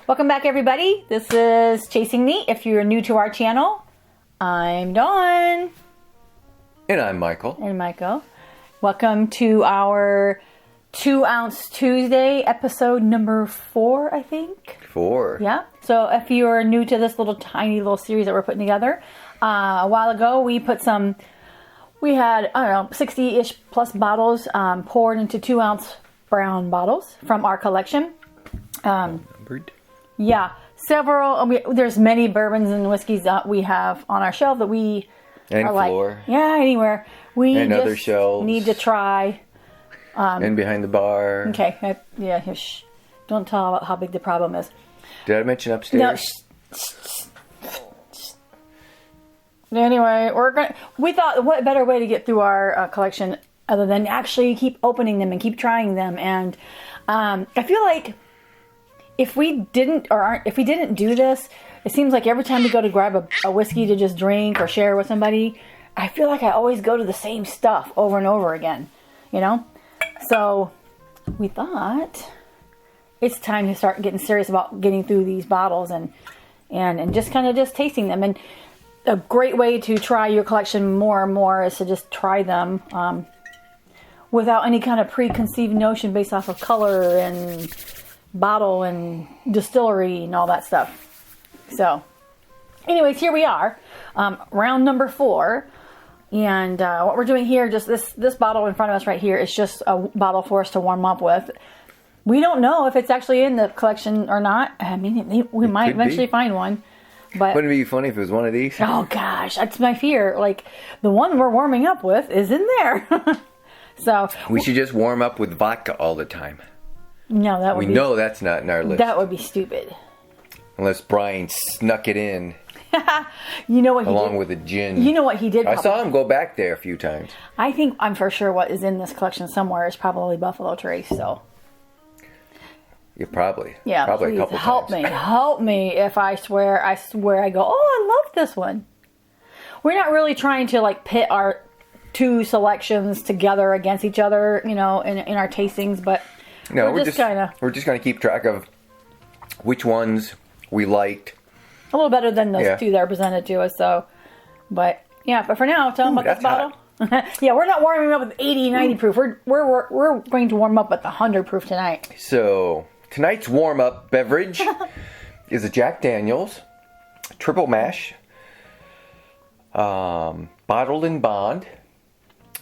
Welcome back, everybody. This is Chasing Neat. If you're new to our channel, I'm Dawn. And I'm Michael. And Michael. Welcome to our 2 Ounce Tuesday, episode number 4, I think. 4. Yeah. So if you are new to this tiny little series that we're putting together, a while ago we had, 60-ish plus bottles poured into 2 ounce brown bottles from our collection. Numbered. Yeah. There's many bourbons and whiskeys that we have on our shelf that we and are floor. Anywhere. We and just other shelves. Need to try. And behind the bar. Okay. Don't tell how big the problem is. Did I mention upstairs? No. Anyway, we thought, what better way to get through our collection other than actually keep opening them and keep trying them. And I feel like if we didn't do this, it seems like every time we go to grab a whiskey to just drink or share with somebody, I feel like I always go to the same stuff over and over again, you know? So we thought it's time to start getting serious about getting through these bottles and just kind of just tasting them. And a great way to try your collection more and more is to just try them without any kind of preconceived notion based off of color and bottle and distillery and all that stuff. So anyways, here we are, round number 4. And what we're doing here, just this bottle in front of us right here, is just a bottle for us to warm up with. We don't know if it's actually in the collection or not. I mean, we might eventually find one. But wouldn't it be funny if it was one of these? Oh gosh, that's my fear. Like, the one we're warming up with is in there. So we should just warm up with vodka all the time. No, that would we know that's not in our list. That would be stupid. Unless Brian snuck it in. You know what he along did? with a gin. You know what he did? I saw him go back there a few times. I'm for sure what is in this collection somewhere is probably Buffalo Trace. So. Yeah, probably. Yeah, probably please, a couple times. help me if I swear I go, oh, I love this one. We're not really trying to like pit our 2 selections together against each other, you know, in our tastings, but no, we're just going to keep track of which ones we liked. A little better than those 2 that are presented to us, so. But yeah, but for now, tell them about this bottle. Yeah, we're not warming up with 80, 90 proof. We're going to warm up with 100 proof tonight. So tonight's warm-up beverage is a Jack Daniel's triple mash, bottled in bond,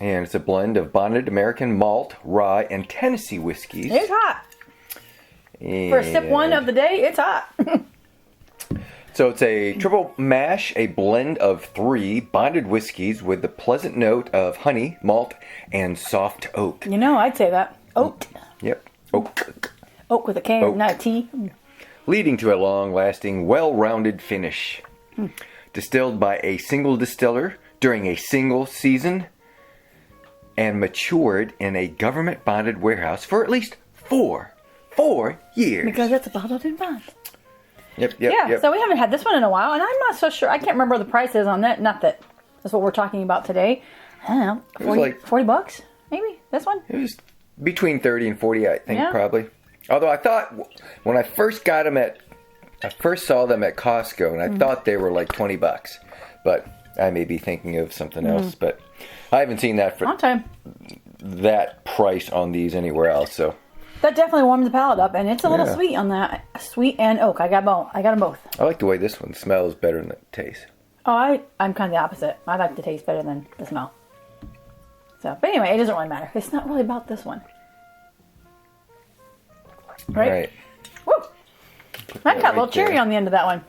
and it's a blend of bonded American malt, rye, and Tennessee whiskeys. It's hot. For sip 1 of the day, it's hot. So it's a triple mash, a blend of 3 bonded whiskeys with the pleasant note of honey, malt, and soft oak. You know, I'd say that. Oak. Yep. Oak. Oak with a K, not a T. Leading to a long-lasting, well-rounded finish. Distilled by a single distiller during a single season and matured in a government-bonded warehouse for at least 4 years. Because it's bottled in bond. Yep. So we haven't had this one in a while, and I'm not so sure. I can't remember the prices on that. Not that that's what we're talking about today. I don't know, $40, maybe, this one? It was between 30 and 40, I think, probably. Although I thought, when I first saw them at Costco, and I thought they were like $20. But I may be thinking of something else. But I haven't seen that for long time. That price on these anywhere else, so. That definitely warms the palate up, and it's a little sweet on that. Sweet and oak. I got them both. I like the way this one smells better than it tastes. Oh, I'm kind of the opposite. I like the taste better than the smell. So, but anyway, it doesn't really matter. It's not really about this one. Right? Woo! That got a little cherry on the end of that one.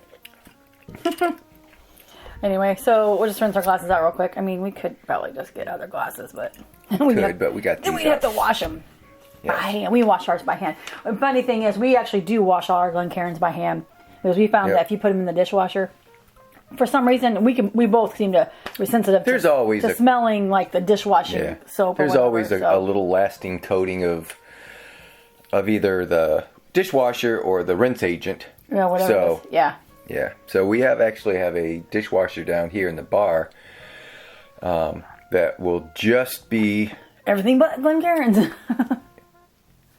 Anyway, so we'll just rinse our glasses out real quick. I mean, we could probably just get other glasses, but but we got these. Then we'd have to wash them. By hand. We wash ours by hand. The funny thing is, we actually do wash all our Glencairns by hand because we found that if you put them in the dishwasher, for some reason we both seem to be sensitive to smelling like the dishwashing soap. There's always a little lasting coating of either the dishwasher or the rinse agent. Yeah, whatever. So it is. Yeah. So we actually have a dishwasher down here in the bar that will just be everything but Glencairns.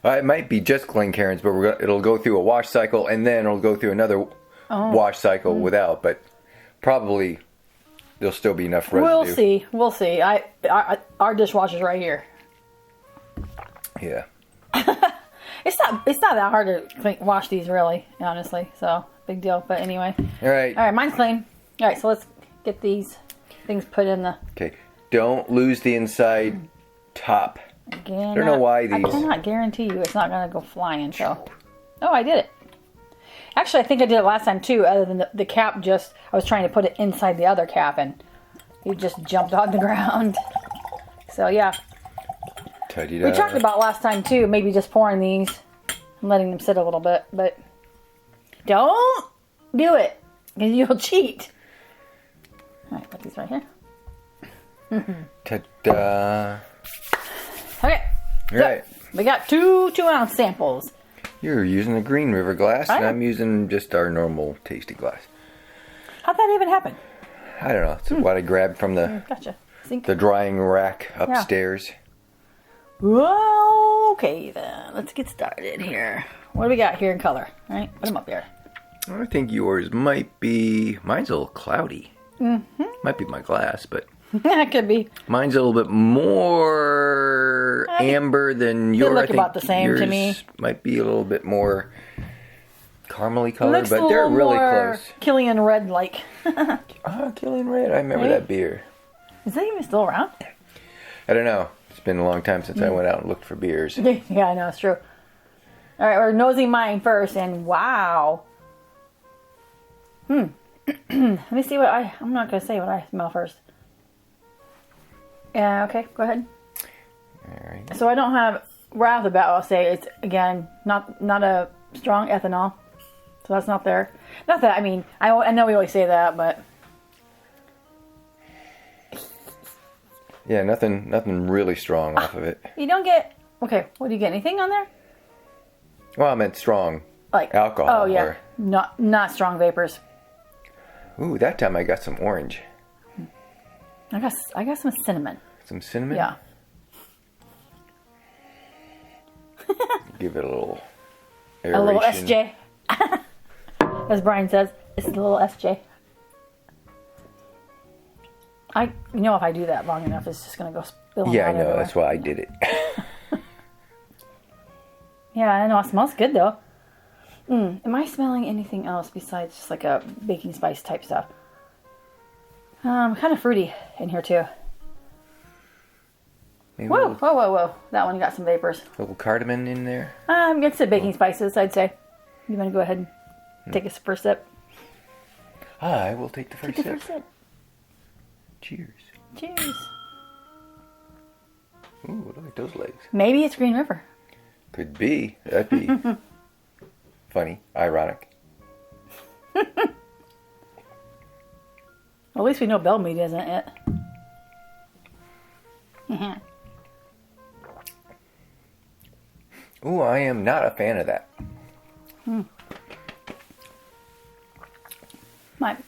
It might be just Glencairns, but it'll go through a wash cycle, and then it'll go through another wash cycle without. But probably there'll still be enough residue. We'll see. Our dishwasher's right here. Yeah. It's not that hard to wash these, really, honestly. So, big deal. But anyway. All right, mine's clean. All right, so let's get these things put in the... Okay. Don't lose the inside top. Again, I don't know why these... I cannot guarantee you it's not going to go flying, so... Oh, I did it. Actually, I think I did it last time, too, other than the cap just... I was trying to put it inside the other cap, and it just jumped on the ground. So, yeah. We talked about last time, too, maybe just pouring these and letting them sit a little bit, but... Don't do it, because you'll cheat. All right, put these right here. Ta-da. Okay. All right. We got 2 2-ounce samples. You're using the Green River glass, I and am. I'm using just our normal tasty glass. How'd that even happen? I don't know. It's what I grabbed from Gotcha. Sink. the drying rack upstairs. Well, okay then. Let's get started here. What do we got here in color? All right, put them up here. I think yours might be... Mine's a little cloudy. Might be my glass, but... That could be. Mine's a little bit more amber than yours. They look I think about the same yours to me. Might be a little bit more caramely colored, Looks but a they're little really more close. Killian Red like. Killing Red. I remember that beer. Is that even still around? I don't know. It's been a long time since I went out and looked for beers. Yeah, I know, it's true. All right, we're nosing mine first, and wow. Let me see what I'm not going to say what I smell first. Yeah, okay, go ahead. All right. So I don't have, right off the bat, I'll say it's, again, not a strong ethanol. So that's not there. Not that, I mean, I know we always say that, but... Yeah, nothing really strong off of it. You don't get, okay, what do you get, anything on there? Well, I meant strong. Like alcohol. Oh, yeah. Not strong vapors. Ooh, that time I got some orange. I got some cinnamon. Some cinnamon? Yeah. Give it a little aeration. A little SJ. As Brian says, it's a little SJ. If I do that long enough, it's just going to go spilling Yeah, I out know. everywhere. That's why I did it. Yeah, I know. It smells good, though. Am I smelling anything else besides just like a baking spice type stuff? Kind of fruity in here, too. Maybe Whoa. That one got some vapors. a little cardamom in there. It's the baking spices, I'd say. You want to go ahead and take a first sip? I will take the first Take the sip. first sip. Cheers. Cheers. Ooh, look at those legs. Maybe it's Green River. Could be. That'd be funny. Ironic. Well, at least we know Bell Mead isn't it. Ooh, I am not a fan of that.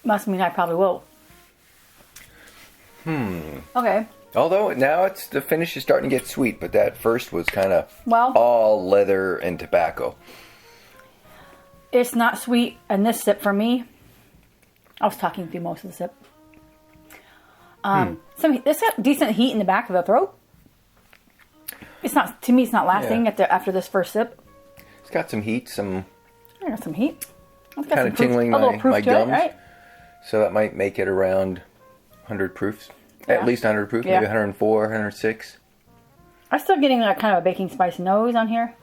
Must mean I probably will. Okay. Although now the finish is starting to get sweet, but that first was kind of Well- all leather and tobacco. It's not sweet, and this sip for me, I was talking through most of the sip. It's got decent heat in the back of the throat. It's not, to me, it's not lasting after this first sip. It's got some heat, I got some heat. It's got kind some of proof, tingling a little my proof to gums. it, right? So that might make it around 100 proofs. Yeah. At least 100 proof, Yeah. maybe 104, 106. I'm still getting that kind of a baking spice nose on here.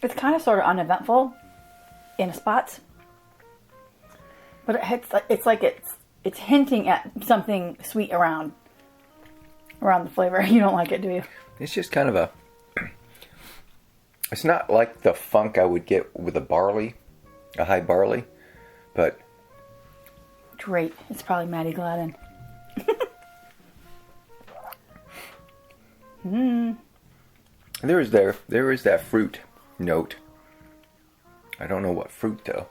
It's kind of sort of uneventful in spots, but it's like it's hinting at something sweet around the flavor. You don't like it, do you? It's just kind of it's not like the funk I would get with a high barley, but... Great. It's probably Maddie Gladden. There is that fruit note. I don't know what fruit though.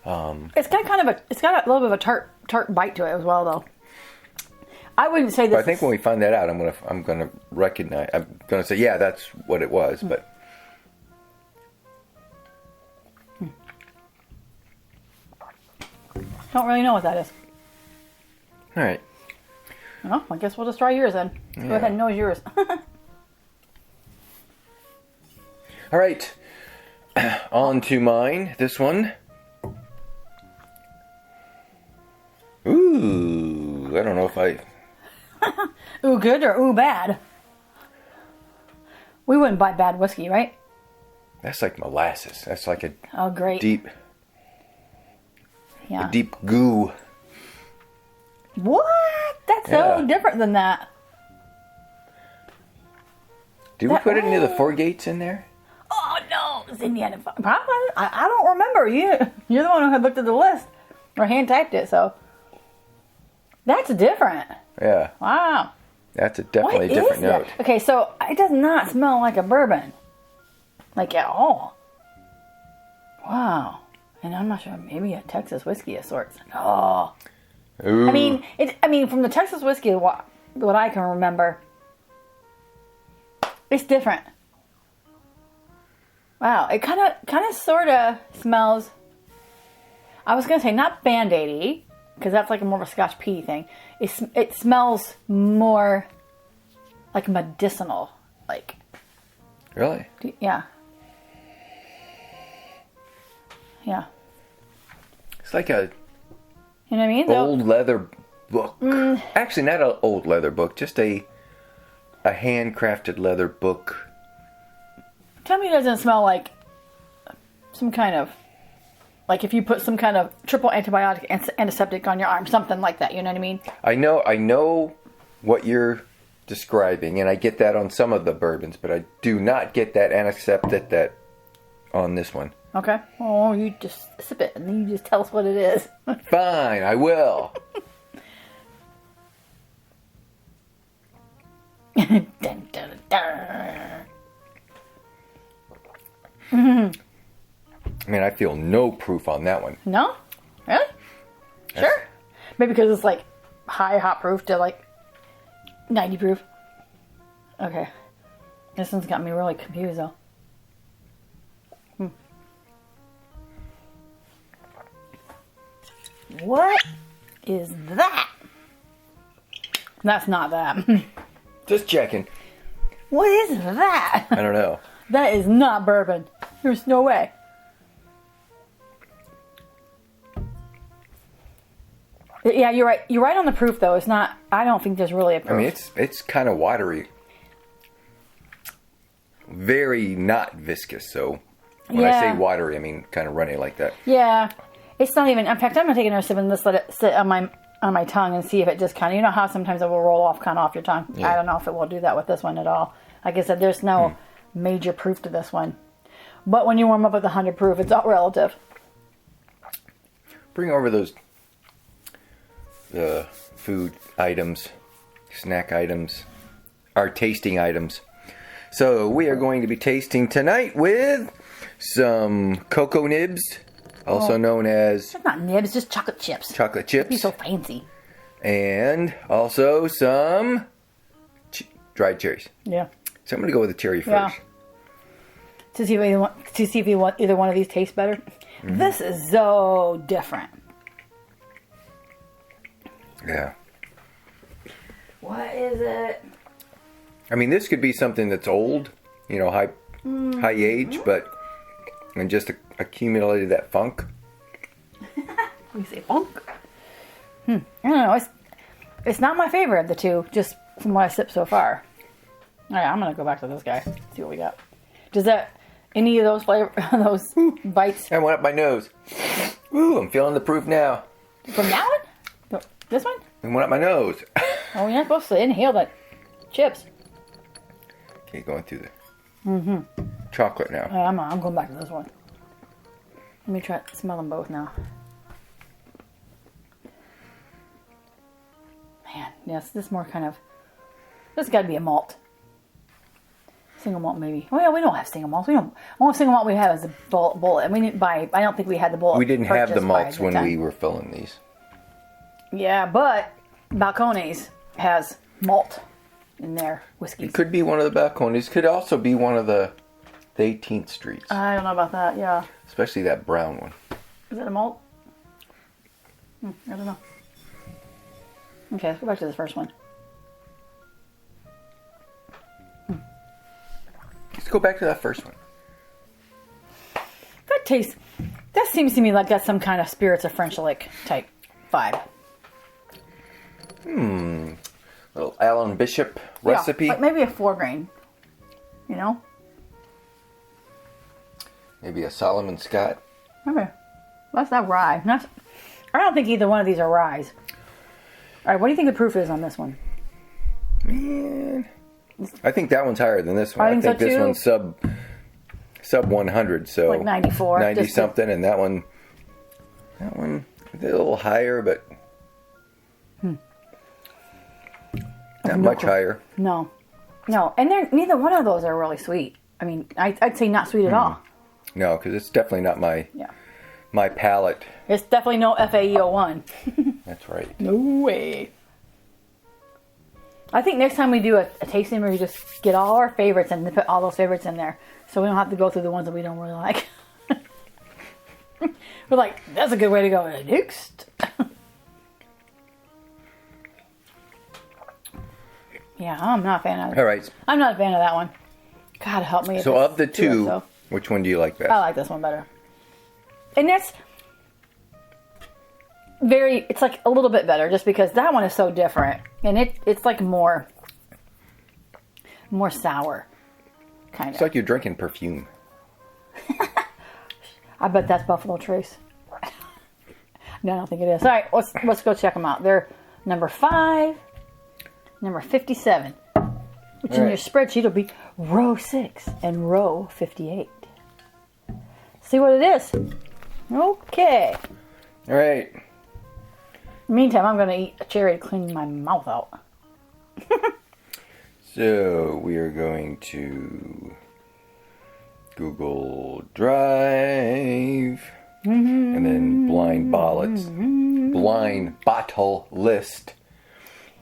It's got it's got a little bit of a tart bite to it as well, though. I wouldn't say this. I think when we find that out, I'm gonna recognize. I'm gonna say, yeah, that's what it was. But don't really know what that is. all right. Well, I guess we'll just try yours then. Yeah. Go ahead and nose yours. All right. On to mine. This one. Ooh, I don't know if I. Ooh good or ooh bad? We wouldn't buy bad whiskey, right? That's like molasses. That's like a great. deep Yeah. a deep goo. What? That's so different than that. Did we put any of the Four Gates in there? Oh no, it's Indiana. Probably. I don't remember. You're the one who had looked at the list or hand typed it. So that's different. Yeah. Wow. That's a definitely What different is that? note. Okay, so it does not smell like a bourbon, like at all. Wow. And I'm not sure. Maybe a Texas whiskey of sorts. Oh. Ooh. I mean, from the Texas whiskey, what I can remember, it's different. Wow, it kind of, sort of smells. I was gonna say not Band-Aid-y, because that's like more of a Scotch peaty thing. It smells more like medicinal, like. Really? Yeah. Yeah. It's like a You know what I mean? old leather book. Actually, not an old leather book, just a handcrafted leather book. Tell me it doesn't smell like some kind of, like if you put some kind of triple antibiotic antiseptic on your arm, something like that, you know what I mean? I know what you're describing, and I get that on some of the bourbons, but I do not get that antiseptic that on this one. Okay. Oh, you just sip it and then you just tell us what it is. Fine, I will. Dun, dun, dun. I mean, I feel no proof on that one. No? Really? Sure. Maybe because it's like high hot proof to like 90 proof. Okay. This one's got me really confused though. What is that? That's not that. Just checking. What is that? I don't know. That is not bourbon. There's no way. Yeah, you're right. You're right on the proof, though. It's not. I don't think there's really a proof. I mean, it's kind of watery. Very not viscous. So when I say watery, I mean kind of runny like that. Yeah, it's not even. In fact, I'm gonna take another sip and just let it sit on my tongue and see if it just kind of. You know how sometimes it will roll off kind of off your tongue. Yeah. I don't know if it will do that with this one at all. Like I said, there's no major proof to this one. But when you warm up with 100 proof, it's all relative. Bring over the food items, snack items, our tasting items. So we are going to be tasting tonight with some cocoa nibs, also known as It's not nibs, just chocolate chips. chocolate chips, Be so fancy. and also some dried cherries. Yeah. So I'm going to go with the cherry first. Yeah. To see if you want either one of these tastes better. Mm-hmm. This is so different. Yeah. What is it? I mean, this could be something that's old, you know, high age, but and just accumulated that funk. We say funk. I don't know. It's not my favorite of the two, just from what I sipped so far. All right, I'm gonna go back to this guy. See what we got. Does that any of those those bites I went up my nose. Ooh, I'm feeling the proof now. from that one? This one? It went up my nose. Oh, you're not supposed to inhale that chips. Okay, going through the chocolate now. I'm going back to this one. Let me try to smell them both now. Man, yes, this is more kind of. This has got to be a malt. Single malt, maybe. Well, we don't have single malts. We don't. Only single malt we have is the bullet. And we didn't buy. I don't think we had the bullet. We didn't have the purchased malts by the when time. we were filling these. Yeah, but Balcones has malt in their whiskeys. It could be one of the balconies. Could also be one of the 18th Streets. I don't know about that. Yeah. Especially that brown one. Is it a malt? I don't know. Okay, let's go back to the first one. Let's go back to that first one. That seems to me like that's some kind of spirits of French lick type vibe. Little Alan Bishop recipe. Yeah, like maybe a 4-grain. You know? Maybe a Solomon Scott. Okay. That's not rye. I don't think either one of these are ryes. All right, what do you think the proof is on this one? Man, I think that one's higher than this one. I think so, this too. one's sub 100, so Like 94. 90 something, and that one a little higher, but not much higher. No, and neither one of those are really sweet. I mean, I'd say not sweet at all. No, because it's definitely not my Yeah, my palate. it's definitely no FAE01. That's right. No way. I think next time we do a tasting, we just get all our favorites and put all those favorites in there, so we don't have to go through the ones that we don't really like. We're like, that's a good way to go. Next. Yeah, I'm not a fan of it. All right. I'm not a fan of that one. God help me. So of the two, which one do you like best? I like this one better. And that's it's like a little bit better just because that one is so different. And it's like more sour. Kind It's of. like you're drinking perfume. I bet that's Buffalo Trace. No, I don't think it is. All right, let's go check them out. They're number 5, number 57, which in your spreadsheet will be row 6 and row 58. See what it is. Okay. All right. Meantime, I'm going to eat a cherry to clean my mouth out. So we are going to Google Drive and then blind bottle list.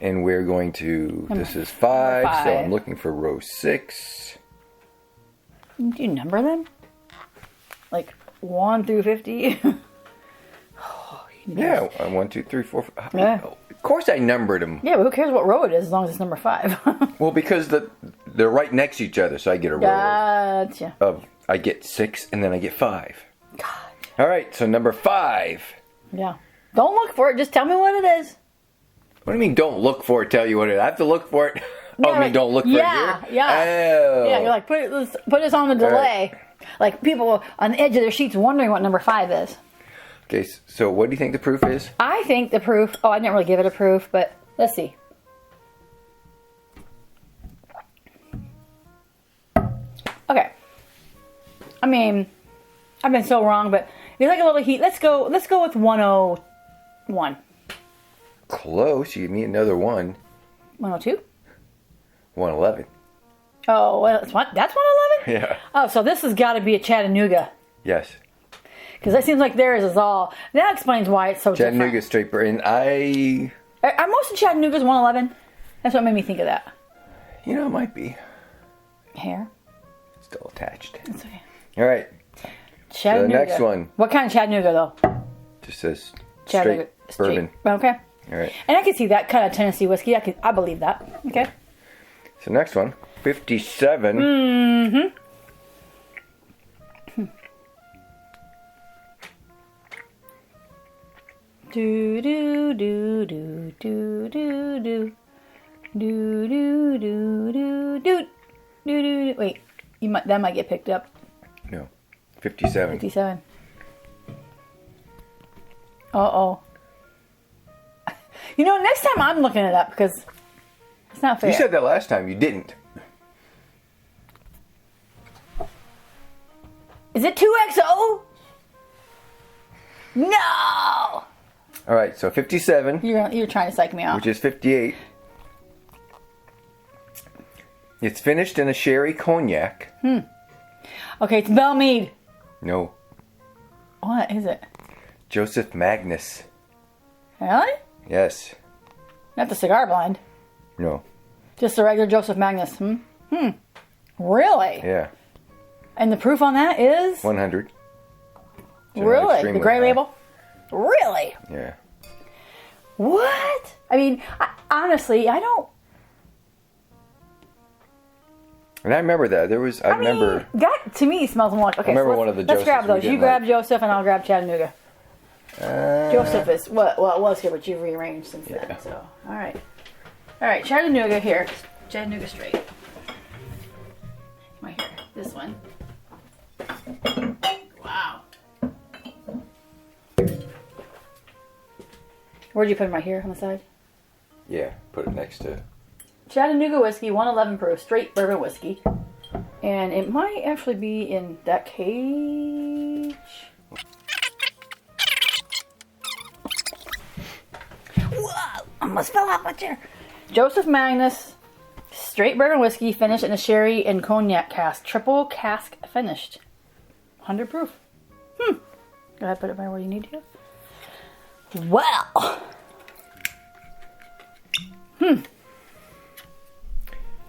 And we're going to, this is 5, so I'm looking for row 6. Do you number them? Like 1 through 50? Yeah, 1, 2, 3, 4, 5. Yeah. Of course I numbered them. Yeah, but who cares what row it is as long as it's number 5? Well, because they're right next to each other, so I get a row Gotcha. of, I get 6 and then I get 5. Gotcha. All right, so number 5. Yeah. Don't look for it. Just tell me what it is. What do you mean don't look for it, tell you what it is? I have to look for it? Yeah, I mean like, don't look for it here? Yeah. Oh. Yeah, you're like, put this on the delay. Like people on the edge of their sheets wondering what number 5 is. Okay, so what do you think the proof is? I think the proof, I didn't really give it a proof, but let's see. Okay. I mean, I've been so wrong, but if you like a little heat, let's go with 101. Close, you give me another 1. 102? 111. Oh, well, that's 111? Yeah. Oh, so this has got to be a Chattanooga. Yes. Because it seems like theirs is all... That explains why it's so Chattanooga different. straight and I... Are most of Chattanooga's 111? That's what made me think of that. You know, it might be. Hair? Still attached. That's okay. All right. Chattanooga. So the next one. What kind of Chattanooga, though? Just says Chattanooga. straight bourbon. Okay. All right. And I can see that kind of Tennessee whiskey. I believe that. Okay. So next one. 57. Mm-hmm. Do do do do do do do do do do do do do. Wait, that might get picked up. No. 57. 57. Uh-oh. You know, next time I'm looking it up because it's not fair. You said that last time. You didn't. Is it 2XO? No! All right, so 57, You're trying to psych me out. which is 58. It's finished in a sherry cognac. Okay, it's Belle Meade. No. What is it? Joseph Magnus. Really? Yes. Not the cigar blend. No. Just the regular Joseph Magnus. Really? Yeah. And the proof on that is? 100. So Really? The gray high. label? Really? Yeah. What? I mean, honestly, I don't... And I remember that. I remember... that to me smells more like... Okay, remember so one of the let's grab Josephs we those. You didn't grab like. Joseph and I'll grab Chattanooga. Joseph is... Well, it was here, but you've rearranged since then. So, all right. All right, Chattanooga here. Chattanooga straight. Right here. This one. Wow. Where'd you put them? Right here on the side? Yeah, put it next to... Chattanooga whiskey, 111 proof, straight bourbon whiskey. And it might actually be in that cage. Whoa! Almost fell off my chair. Joseph Magnus, straight bourbon whiskey, finished in a sherry and cognac cask. Triple cask finished. 100 proof. Go ahead, put it right where you need to. Well.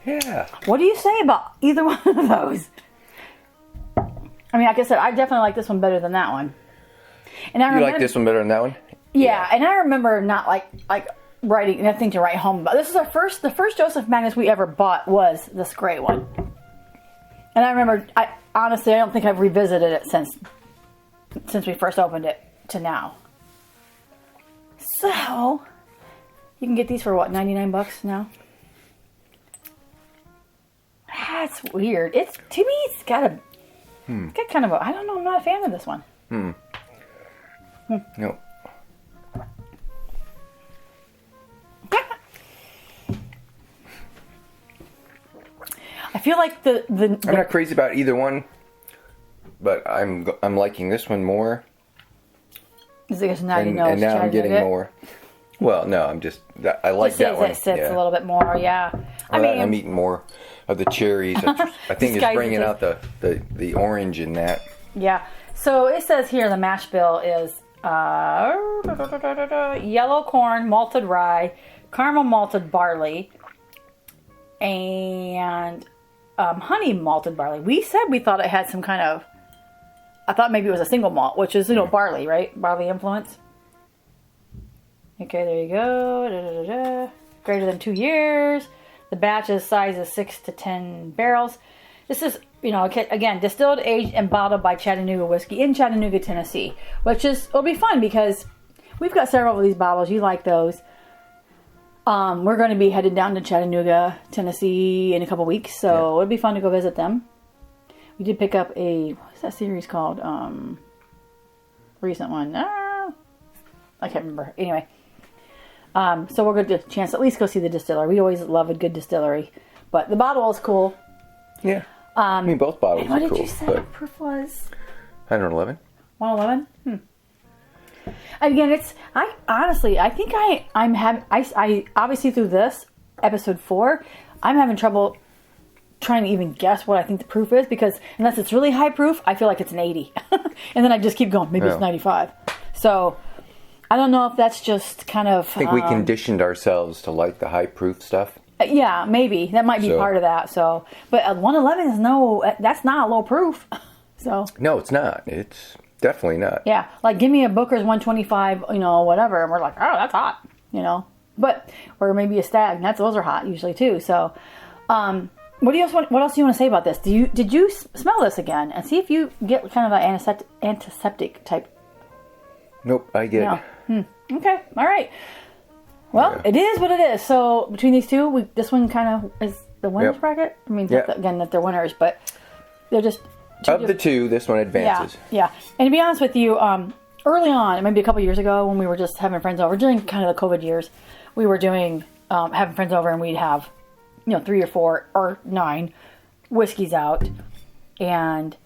Yeah. What do you say about either one of those? I mean, like I said, I definitely like this one better than that one. And I You remember, like this one better than that one? Yeah, and I remember not like writing nothing to write home about. This is the first Joseph Magnus we ever bought was this gray one. And I remember, honestly, I don't think I've revisited it since we first opened it to now. So, you can get these for what, $99 now? That's weird. To me, it's got kind of I don't know, I'm not a fan of this one. No. I feel like the I'm not crazy about either one, but I'm liking this one more. Is it now And now I'm getting more. Well, no, I like that one. It sits a little bit more, yeah. I'm eating more of the cherries. I think it's bringing out the orange in that. Yeah. So it says here the mash bill is yellow corn, malted rye, caramel malted barley, and honey malted barley. We said we thought it had some kind of... I thought maybe it was a single malt, which is, barley, right? Barley influence. Okay, there you go. Greater than 2 years. The batch's size is 6 to 10 barrels. This is, again, distilled, aged, and bottled by Chattanooga Whiskey in Chattanooga, Tennessee. It'll be fun because we've got several of these bottles. You like those. We're going to be headed down to Chattanooga, Tennessee in a couple weeks, so it'll be fun to go visit them. We did pick up what's that series called? Recent one. I can't remember. Anyway. So we're going to get a chance to at least go see the distillery. We always love a good distillery. But the bottle is cool. Yeah. Both bottles are cool. What did you say the proof was? 111. 111? And again, I think I'm having, I obviously through this, episode 4, I'm having trouble trying to even guess what I think the proof is because unless it's really high proof, I feel like it's an 80. And then I just keep going, maybe it's 95. So, I don't know if that's just kind of... I think we conditioned ourselves to like the high proof stuff. Yeah, maybe. That might be part of that. So, but 111 is that's not low proof. So no, it's not. It's definitely not. Yeah, like give me a Booker's 125, whatever, and we're like, oh, that's hot, But or maybe a Stag. Those are hot usually too. So, what else do you want to say about this? Did you smell this again and see if you get kind of an antiseptic type? Nope, I get it. Okay, all right. Well, It is what it is. So between these two, this one kind of is the winner's bracket. I mean, again, that they're winners, but they're just of the two. This one advances. Yeah. And to be honest with you, early on, maybe a couple years ago, when we were just having friends over during kind of the COVID years, we were doing having friends over, and we'd have 3 or 4 or 9 whiskeys out, and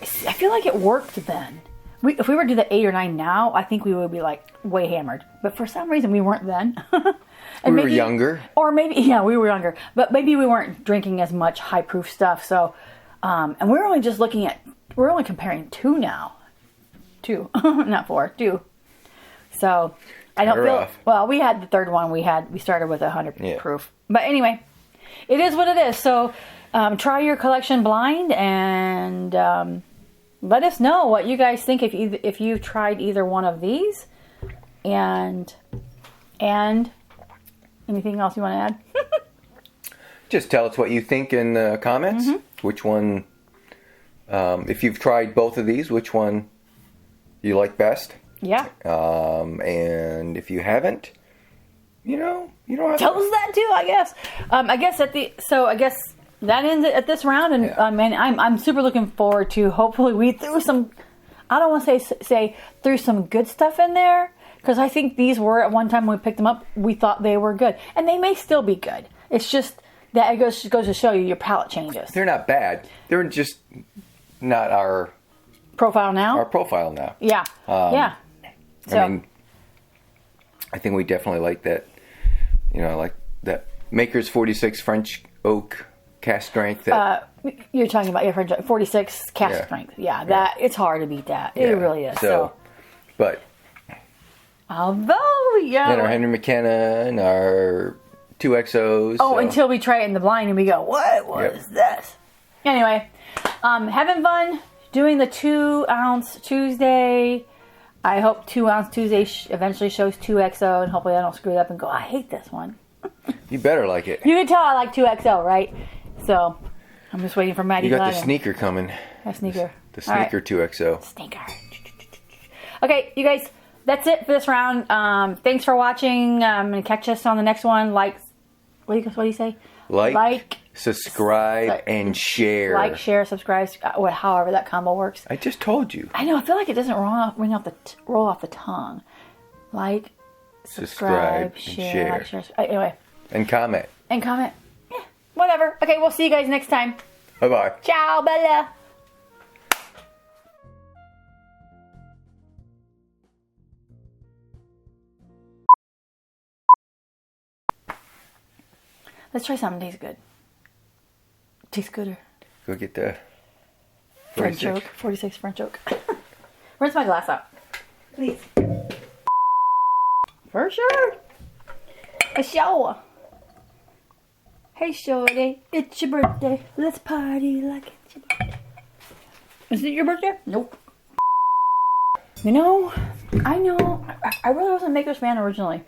I feel like it worked then. if we were to do the 8 or 9 now, I think we would be like way hammered. But for some reason, we weren't then. And we were younger. Or maybe, yeah, we were younger. But maybe we weren't drinking as much high proof stuff. So, and we're only comparing 2 now. 2, not 4, 2. So, I don't feel, well, we had the third one. We started with 100 proof. But anyway, it is what it is. So, try your collection blind and let us know what you guys think if you've tried either one of these. And anything else you want to add? Just tell us what you think in the comments. Which one, if you've tried both of these, which one you like best. Yeah. And if you haven't, you don't have tell us that too, I guess. I guess that ends it at this round, and I'm super looking forward to. Hopefully, we threw some. I don't want to say threw some good stuff in there, because I think these were at one time when we picked them up, we thought they were good, and they may still be good. It's just that it goes to show you your palate changes. They're not bad. They're just not our profile now. Our profile now. Yeah. Yeah. So, I mean, I think we definitely like that. Like that Maker's 46 French oak cast strength. You're talking about your French 46 cast strength. Yeah, that it's hard to beat that. It really is. So, but although and our Henry McKenna and our 2XOs. Until we try it in the blind and we go, what was this? Anyway, having fun doing the 2 ounce Tuesday. I hope 2 ounce Tuesday eventually shows 2XO, and hopefully I don't screw it up and go, I hate this one. You better like it. You can tell I like 2XO, right? So I'm just waiting for Maddie. You got the sneaker coming. A sneaker. The sneaker 2XO. Sneaker. Okay, you guys, that's it for this round. Thanks for watching. And catch us on the next one. What do you say? Like, subscribe, and share. Like, share, subscribe, however that combo works. I just told you. I know. I feel like it doesn't roll off the tongue. Like, subscribe, share. Like, share. Anyway. And comment. Yeah, whatever. Okay, we'll see you guys next time. Bye-bye. Ciao, Bella. Let's try something that tastes good. Tastes gooder. Go get the French oak. 46 French oak. Rinse my glass out. Please. For sure. A show. Hey, shorty. It's your birthday. Let's party like it's your birthday. Is it your birthday? Nope. I know. I really wasn't a Maker's fan originally.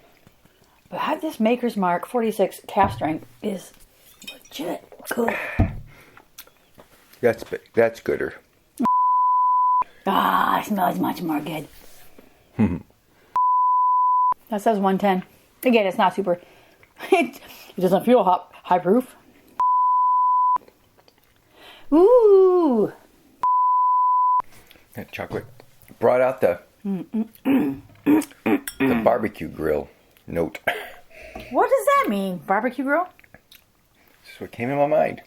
But this Maker's Mark 46 cast strength is legit good. That's gooder. It smells much more good. That says 110. Again, it's not super. It doesn't feel high proof. Ooh. That chocolate brought out the barbecue grill note. What does that mean? Barbecue grill? That's what came in my mind.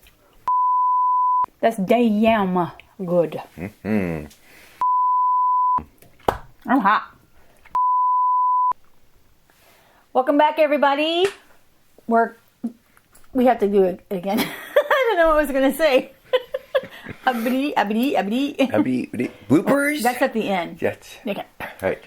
That's damn good. I'm hot. Welcome back, everybody. We have to do it again. I don't know what I was going to say. Abdi. Bloopers? That's at the end. Yes. Okay. All right.